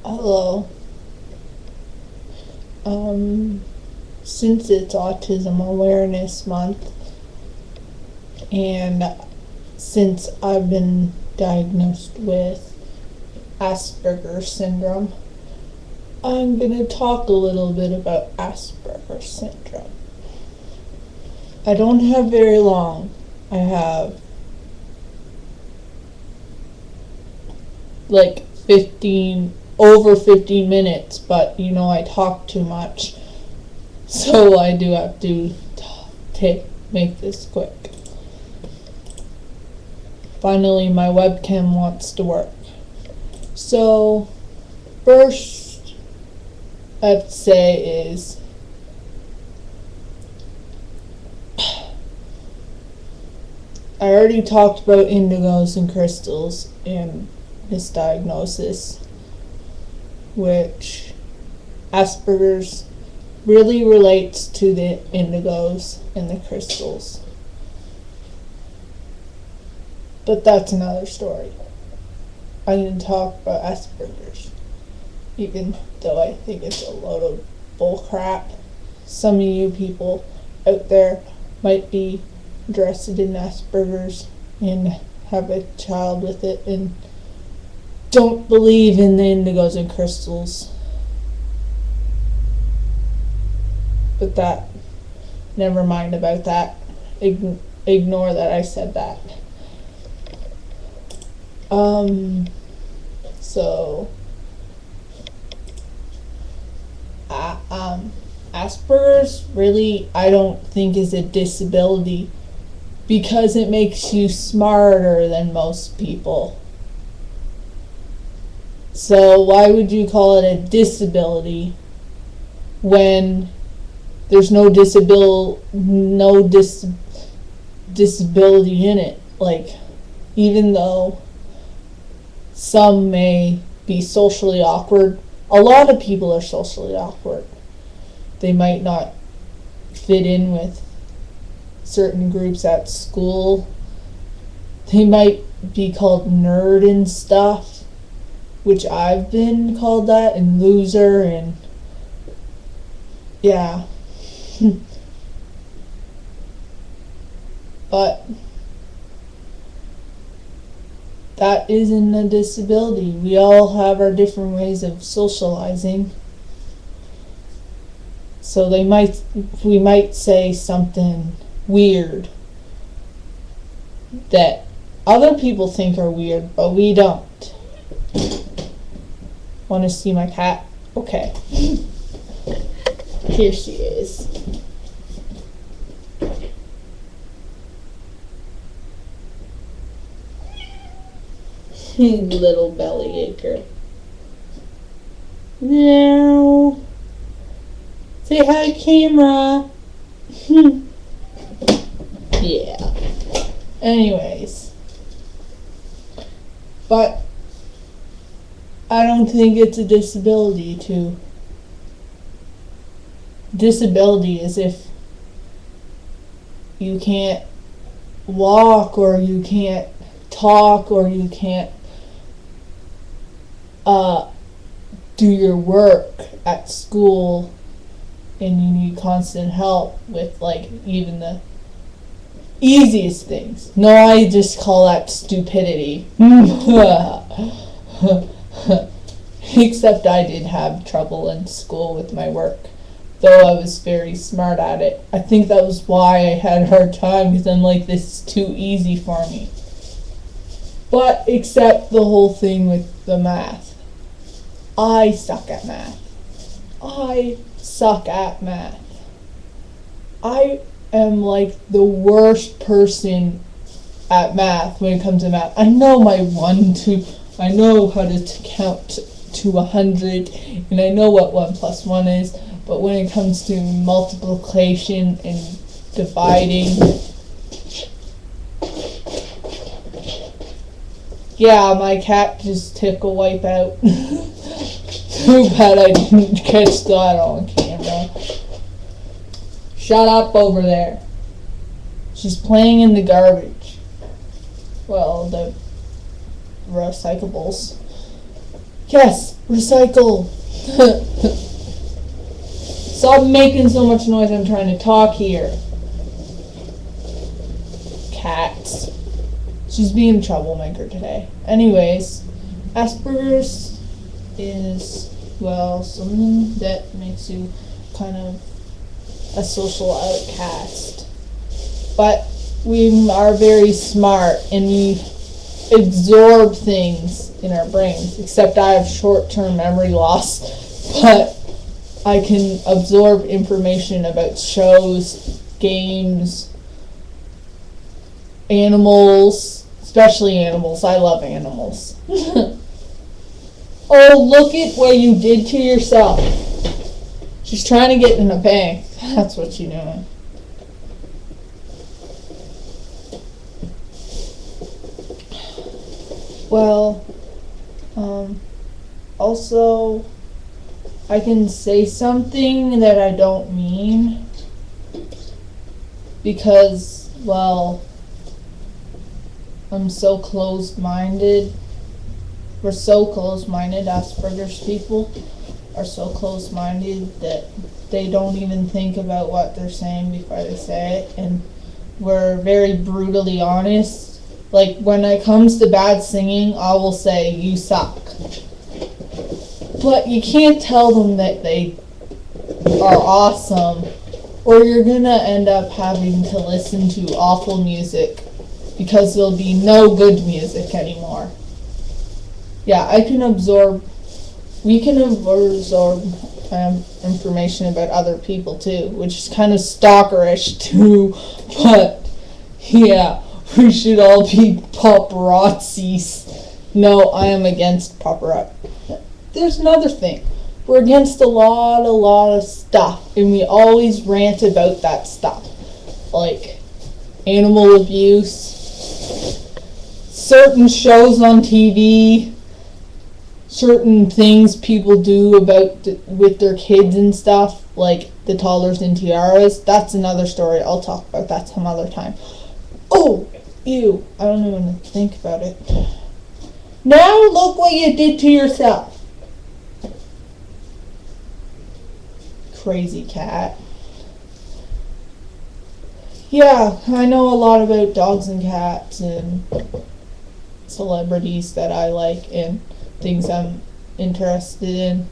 Hello. Since it's Autism Awareness Month, and since I've been diagnosed with Aspergers Syndrome, I'm going to talk a little bit about Aspergers Syndrome. I don't have very long. I have like over 15 minutes, but I talk too much, so I do have to make this quick. Finally, my webcam wants to work. So, first I'd say is I already talked about indigos and crystals and misdiagnosis, which Asperger's really relates to the indigos and the crystals. But that's another story. I'm going to talk about Asperger's, even though I think it's a load of bullcrap. Some of you people out there might be interested in Asperger's and have a child with it and don't believe in the indigos and crystals. But never mind about that. Ignore that I said that. Asperger's really, I don't think, is a disability because it makes you smarter than most people. So why would you call it a disability when there's no disability in it? Like, even though some may be socially awkward, a lot of people are socially awkward. They might not fit in with certain groups at school. They might be called nerd and stuff, which I've been called that, and loser, and yeah. But that isn't a disability. We all have our different ways of socializing. So we might say something weird that other people think are weird, but we don't. Want to see my cat? Okay. Here she is. Little belly acre. No. Say hi, camera. Yeah. Anyways. But I don't think it's a disability to. Disability is if you can't walk, or you can't talk, or you can't do your work at school, and you need constant help with even the easiest things. No, I just call that stupidity. Except I did have trouble in school with my work, though I was very smart at it. I think that was why I had a hard time, because I'm like, this is too easy for me. But except the whole thing with the math. I suck at math. I am like the worst person at math when it comes to math. I know I know how to count to 100, and I know what 1 + 1 is, but when it comes to multiplication and dividing, yeah, my cat just took a wipe out. Too bad I didn't catch that on camera. Shut up over there. She's playing in the garbage. Well, the recyclables. Yes, recycle. Stop making so much noise. I'm trying to talk here. Cats. She's being a troublemaker today. Anyways, Asperger's is, well, something that makes you kind of a social outcast. But we are very smart and we absorb things in our brains, except I have short-term memory loss, but I can absorb information about shows, games, animals, especially animals. I love animals. Oh, look at what you did to yourself. She's trying to get in a bank. That's what she's doing. Well, also, I can say something that I don't mean because, well, I'm so closed-minded. We're so closed-minded. Asperger's people are so closed-minded that they don't even think about what they're saying before they say it, and we're very brutally honest. Like, when it comes to bad singing, I will say, you suck. But you can't tell them that they are awesome, or you're gonna end up having to listen to awful music because there'll be no good music anymore. Yeah, we can absorb information about other people too, which is kind of stalkerish too, but yeah, we should all be paparazzis. No, I am against paparazzi. There's another thing. We're against a lot of stuff, and we always rant about that stuff. Like animal abuse, certain shows on TV, certain things people do with their kids and stuff, like the toddlers and tiaras. That's another story. I'll talk about that some other time. Oh, ew. I don't even think about it. Now look what you did to yourself. Crazy cat. Yeah, I know a lot about dogs and cats and celebrities that I like and things I'm interested in.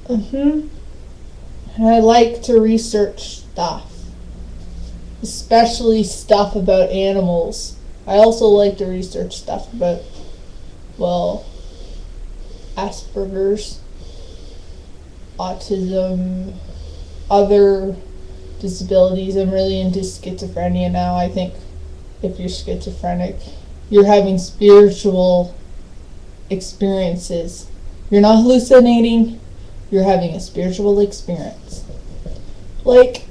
And I like to research stuff, especially stuff about animals. I also like to research stuff about, well, Asperger's, autism, other disabilities. I'm really into schizophrenia now. I think if you're schizophrenic, you're having spiritual experiences. You're not hallucinating, you're having a spiritual experience. Like,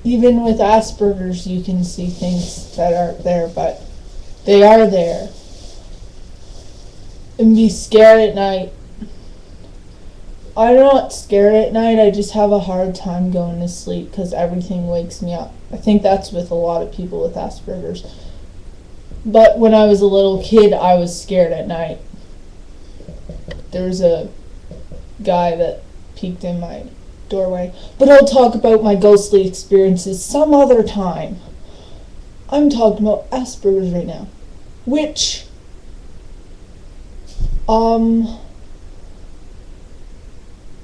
even with Asperger's, you can see things that aren't there, but they are there. And be scared at night. I'm not scared at night, I just have a hard time going to sleep because everything wakes me up. I think that's with a lot of people with Asperger's. But when I was a little kid, I was scared at night. There was a guy that peeked in my doorway. But I'll talk about my ghostly experiences some other time. I'm talking about Asperger's right now. Which,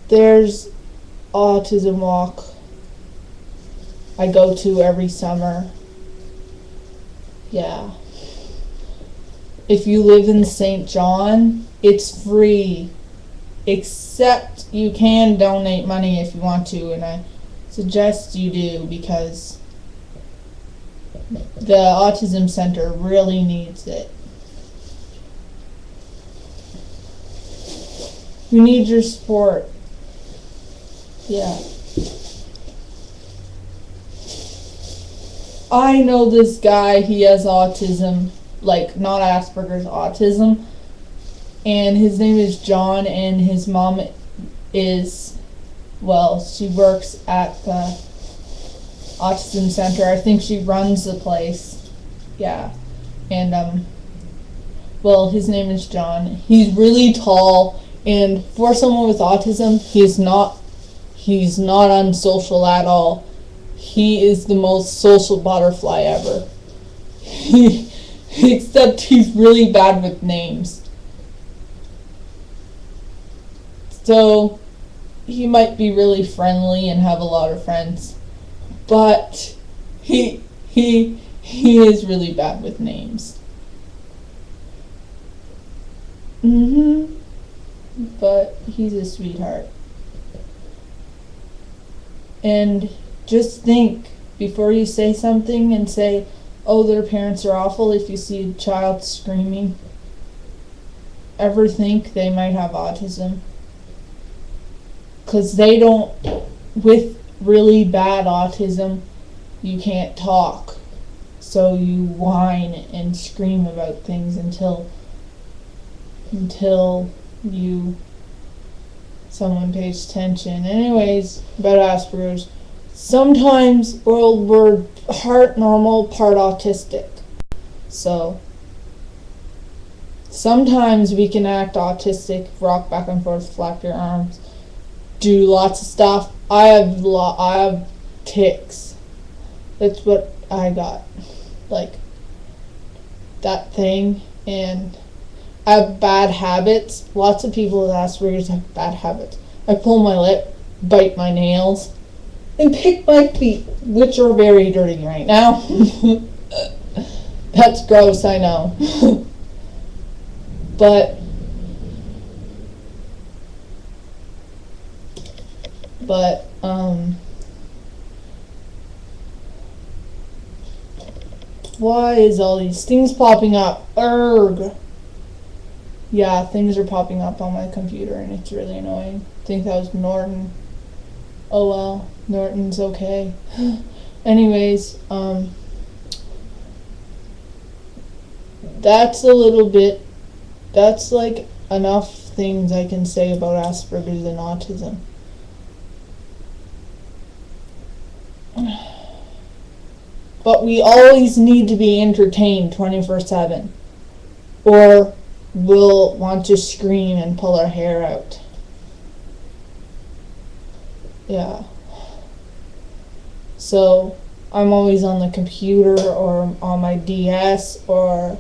there's Autism Walk I go to every summer. Yeah. If you live in St. John, it's free. Except you can donate money if you want to, and I suggest you do because the Autism Center really needs it. We need your support. Yeah. I know this guy, he has autism, like not Asperger's, autism. And his name is John, and his mom is, well, she works at the Autism Center. I think she runs the place. Yeah. And Well, his name is John. He's really tall, and for someone with autism, he's not unsocial at all. He is the most social butterfly ever. Except he's really bad with names. So he might be really friendly and have a lot of friends, but he is really bad with names. But he's a sweetheart. And just think before you say something and say, oh, their parents are awful, if you see a child screaming, ever think they might have autism. Because they don't, with really bad autism, you can't talk. So you whine and scream about things until someone pays attention. Anyways, about Asperger's. Sometimes we're part normal, part autistic. So sometimes we can act autistic, rock back and forth, flap your arms, do lots of stuff. I have tics. That's what I got. Like that thing. And I have bad habits. Lots of people with Asperger's have bad habits. I pull my lip, bite my nails, and pick my feet, which are very dirty right now. That's gross, I know. But why is all these things popping up? Erg. Yeah, things are popping up on my computer and it's really annoying. I think that was Norton. Oh well, Norton's okay. Anyways, that's like enough things I can say about Asperger's and autism. But we always need to be entertained 24/7, or we'll want to scream and pull our hair out. Yeah. So I'm always on the computer or on my DS or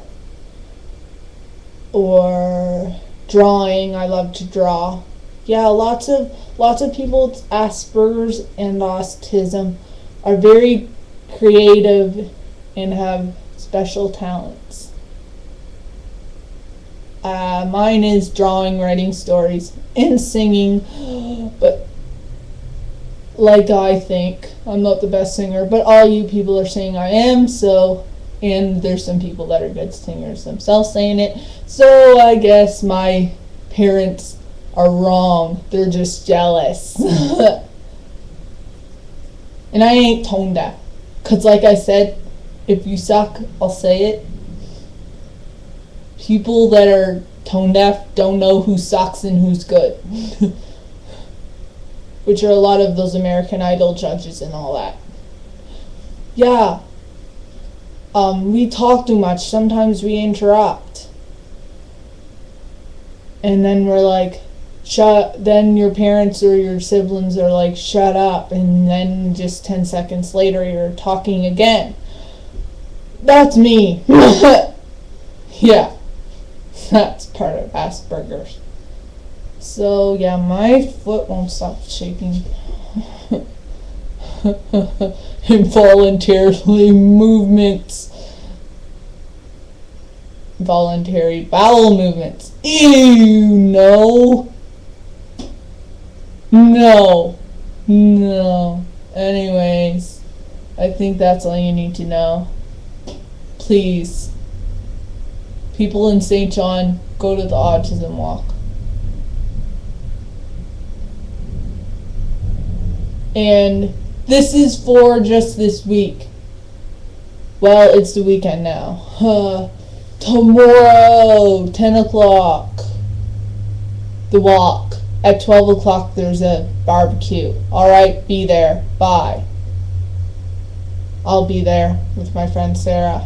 drawing. I love to draw. Yeah, lots of people with Asperger's and autism are very creative and have special talents. Mine is drawing, writing stories, and singing, but like I think I'm not the best singer, but all you people are saying I am, so, and there's some people that are good singers themselves saying it, so I guess my parents are wrong. They're just jealous. And I ain't tone deaf, because like I said, if you suck, I'll say it. People that are tone deaf don't know who sucks and who's good. Which are a lot of those American Idol judges and all that. Yeah. We talk too much. Sometimes we interrupt. And then we're like, then your parents or your siblings are like, shut up. And then just 10 seconds later, you're talking again. That's me. Yeah. That's part of Asperger's. So yeah, my foot won't stop shaking. Involuntary bowel movements. Ew, no. Anyways, I think that's all you need to know. Please, people in St. John, go to the autism walk. And this is for just this week. Well, it's the weekend now. Tomorrow, 10 o'clock, the walk. At 12 o'clock, there's a barbecue. Alright, be there. Bye. I'll be there with my friend Sarah.